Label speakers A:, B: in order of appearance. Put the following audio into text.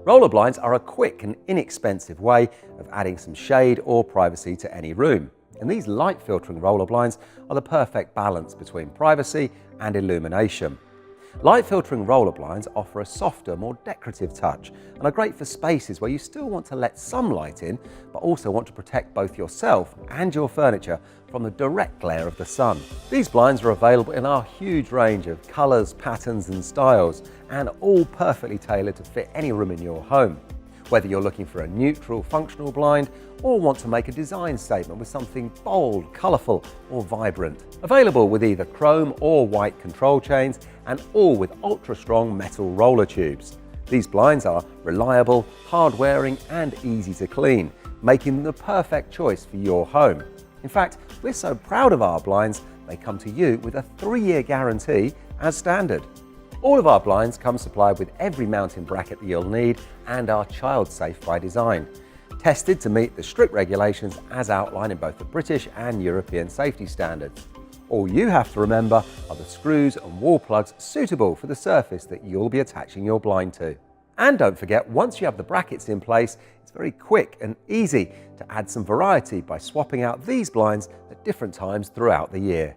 A: Roller blinds are a quick and inexpensive way of adding some shade or privacy to any room. And these light filtering roller blinds are the perfect balance between privacy and illumination. Light filtering roller blinds offer a softer, more decorative touch and are great for spaces where you still want to let some light in, but also want to protect both yourself and your furniture from the direct glare of the sun. These blinds are available in our huge range of colours, patterns and styles, and all perfectly tailored to fit any room in your home. Whether you're looking for a neutral, functional blind or want to make a design statement with something bold, colourful or vibrant. Available with either chrome or white control chains and all with ultra-strong metal roller tubes. These blinds are reliable, hard-wearing and easy to clean, making them the perfect choice for your home. In fact, we're so proud of our blinds, they come to you with a 3-year guarantee as standard. All of our blinds come supplied with every mounting bracket that you'll need and are child safe by design. Tested to meet the strict regulations as outlined in both the British and European safety standards. All you have to remember are the screws and wall plugs suitable for the surface that you'll be attaching your blind to. And don't forget, once you have the brackets in place, it's very quick and easy to add some variety by swapping out these blinds at different times throughout the year.